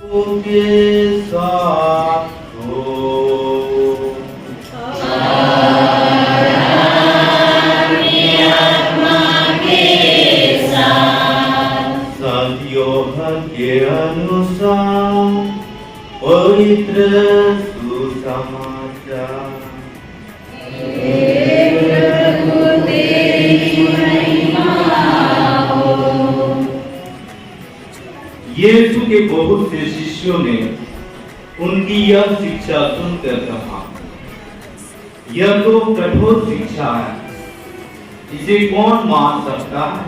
के साथ हो। सत्योहन के अनुसार पवित्र सुसमाचार। यीशु के बहुत से शिष्यों ने उनकी यह शिक्षा सुनकर कहा, यह तो कठोर शिक्षा है, इसे कौन मान सकता है?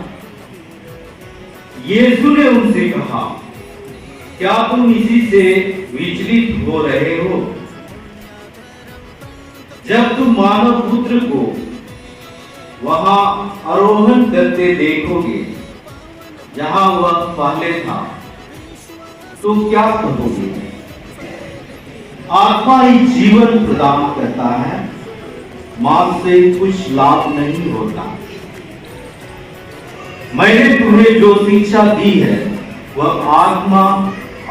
यीशु ने उनसे कहा, क्या तुम इसी से विचलित हो रहे हो? जब तुम मानव पुत्र को वहां आरोहण करते देखोगे जहां वह पहले था, तो क्या कहोगे? आत्मा ही जीवन प्रदान करता है, मांस से कुछ लाभ नहीं होता। मैंने तुम्हें जो शिक्षा दी है वह आत्मा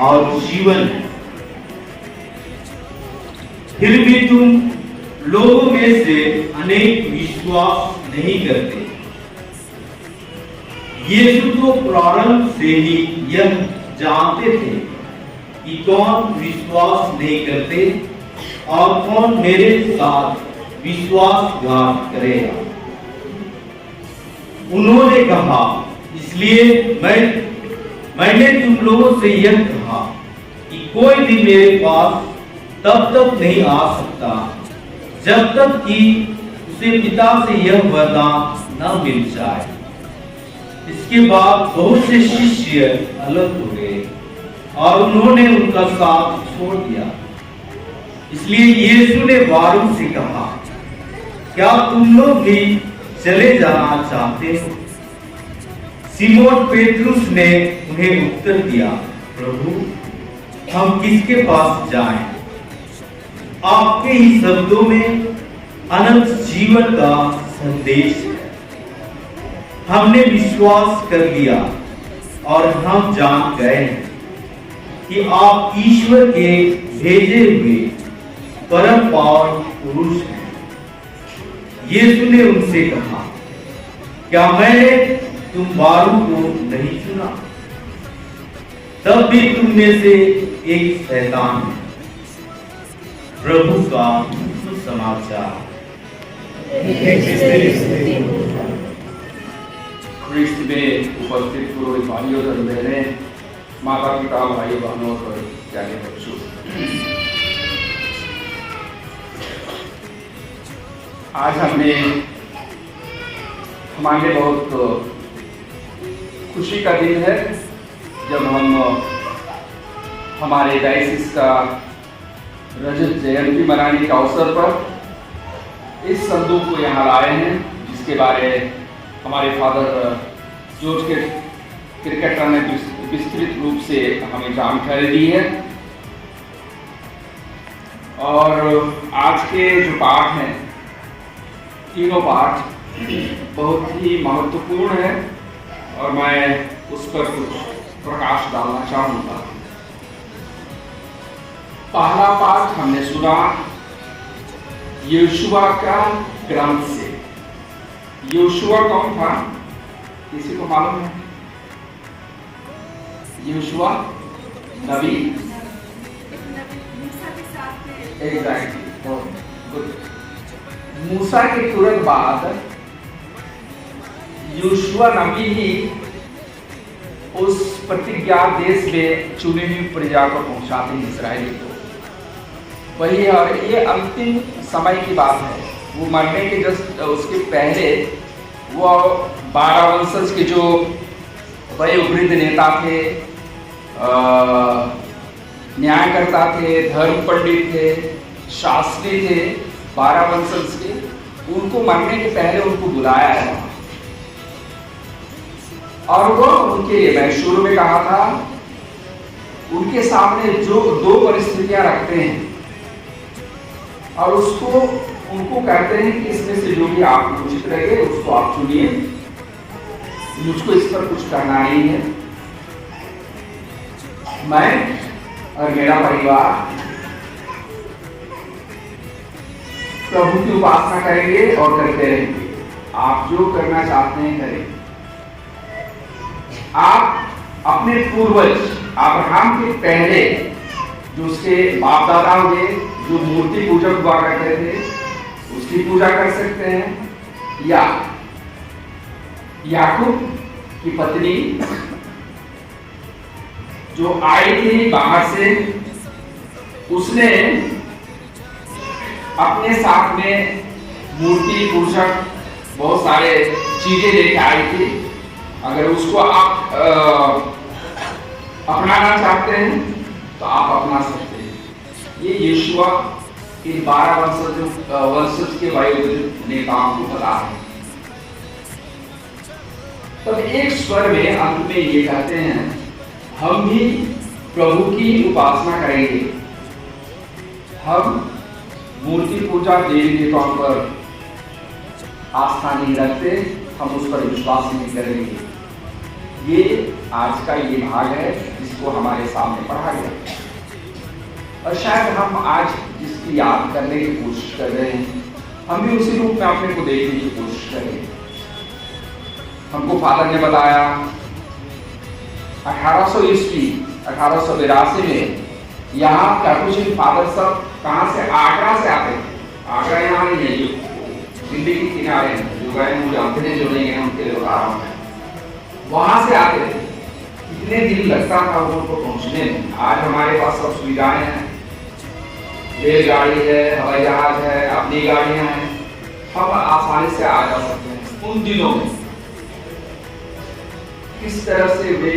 और जीवन है, फिर भी तुम लोगों में से अनेक विश्वास नहीं करते। यीशु तो प्रारंभ से ही यह जानते थे कि कौन विश्वास नहीं करते और कौन मेरे साथ विश्वासघात करेगा। उन्होंने कहा, इसलिए मैंने तुम लोगों से यह कहा कि कोई भी मेरे पास तब तक नहीं आ सकता जब तक कि उसे पिता से यह वरदान न मिल जाए। इसके बाद बहुत से शिष्य अलग हो गए और उन्होंने उनका साथ छोड़ दिया। इसलिए यीशु ने वारों से कहा, क्या तुम लोग भी चले जाना चाहते हो? सिमोन पेट्रुस ने उन्हें उत्तर दिया, प्रभु, हम किसके पास जाएं? आपके ही शब्दों में अनंत जीवन का संदेश है। हमने विश्वास कर लिया और हम जान गए हैं कि आप ईश्वर के भेजे हुए परम पावन पुरुष हैं। यीशु ने उनसे कहा, क्या मैंने तुम बारों को नहीं चुना? तब भी तुम में से एक शैतान है। प्रभु का सुसमाचार। ख्रिस्त में उपस्थित पूर्व भाइयों और बहनें, माता पिता, भाई बहनों और प्यारे बच्चों, आज हमारे बहुत खुशी का दिन है जब हम हमारे डायसिस का रजत जयंती मनाने के अवसर पर इस संदूक को यहाँ लाए हैं, जिसके बारे हमारे फादर जॉर्ज के क्रिकेटर ने विस्तृत रूप से हमें जानकारी दी है। और आज के जो पाठ हैं, तीनों पाठ बहुत ही महत्वपूर्ण है और मैं उस पर कुछ प्रकाश डालना चाहूँगा। पहला पाठ हमने सुना यहोशुआ का ग्रंथ से। यहोशुआ कौन था? किसी को मालूम है? यहोशुआ नबी, एग्जैक्टली, गुड। मूसा के तुरंत बाद यहोशुआ नबी ही उस प्रतिज्ञा देश में चुनी हुई प्रजा को पहुंचाते हैं, इस्राएली को। वही, और ये अंतिम समय की बात है। वो मरने के जस्ट उसके पहले वो 12 वंशज के जो वयोवृद्ध नेता थे, न्यायकर्ता थे, धर्म पंडित थे, शास्त्री थे, 12 वंशज के, उनको मरने के पहले उनको बुलाया है। और वो उनके, मैं शुरू में कहा था, उनके सामने जो 2 परिस्थितियां रखते हैं और उनको कहते हैं कि इसमें से जो भी आपको उचित लगे उसको आप चुनिए, मुझको इस पर कुछ करना नहीं है। मैं और मेरा परिवार प्रभु की उपासना करेंगे और करते रहेंगे। आप जो करना चाहते हैं करें। आप अपने पूर्वज अब्राहम के पहले जो उसके बाप दादा हुए जो मूर्ति पूजक हुआ करते थे उसकी पूजा कर सकते हैं, या याकूब की पत्नी जो आई थी बाहर से, उसने अपने साथ में मूर्ति पूजक बहुत सारे चीजें लेके आई थी। अगर उसको आप अपनाना चाहते हैं तो आप अपना सकते हैं। ये यीशुआ इन 12 वंशज के वयोवृद्ध नेताओं को बता रहे हैं। तब एक स्वर में अंत में ये कहते हैं, हम भी प्रभु की उपासना करेंगे। हम मूर्ति पूजा देवी देवताओं पर आस्था नहीं रखते, हम उस पर विश्वास नहीं करेंगे। ये आज का ये भाग है जिसको हमारे सामने पढ़ा गया, और शायद हम आज जिसकी याद करने की कोशिश कर रहे हैं, हम भी उसी रूप में अपने को देखने की कोशिश करें। हमको फादर ने बताया 1800 ईस्वी 1882 में यहाँ कैपुचिन फादर सब कहाँ से, आगरा से आते थे। आगरा यहाँ नहीं है, दिल्ली के किनारे हैं, जो गए मुझे जानते हैं, जो नहीं है उनके लिए बता रहा हूँ मैं। वहां से आते थे, कितने दिन लगता था उनको पहुंचने में। आज हमारे पास सब सुविधाएं हैं, रेलगाड़ी है, हवाई जहाज है, अपनी गाड़ियां हैं, हम आसानी से आ जा सकते हैं। उन दिनों में किस तरह से वे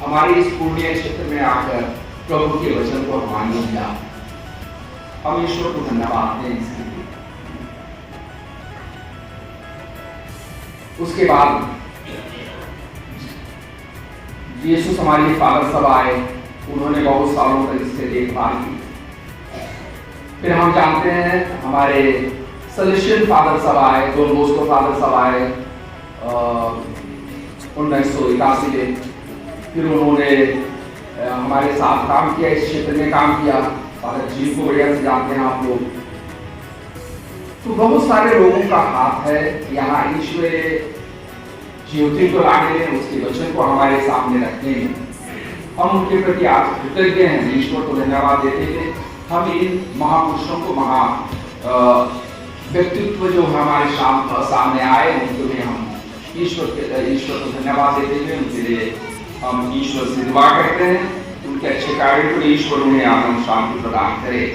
हमारे इस पूर्णिया क्षेत्र में आकर प्रभु के वचन को मान्य किया। हम ईश्वर को धन्यवाद दें इसके लिए। उसके बाद यीशु हमारे फादर सब आए, उन्होंने बहुत सालों तक इससे देखभाल की। फिर हम जानते हैं हमारे सलेशियन फादर सब आए, डॉन बॉस्को फादर सब आए 1981 में। फिर उन्होंने हमारे साथ काम किया, इस क्षेत्र में काम किया। फादर जी को बढ़िया से जानते हैं आप लोग। तो बहुत सारे लोगों का हाथ है यहाँ ईश्वर ज्योति को लाने में, उसके वचन को हमारे सामने रखने में। हम उनके प्रति आज कृतज्ञ हैं, ईश्वर को धन्यवाद देते हैं। हम इन महापुरुषों को व्यक्तित्व जो हमारे सामने आए उनको भी हम ईश्वर को धन्यवाद देते हैं। उनके लिए हम ईश्वर से दुआ करते हैं, उनके अच्छे कार्य को ईश्वर उन्हें आत्म शांति प्रदान करे।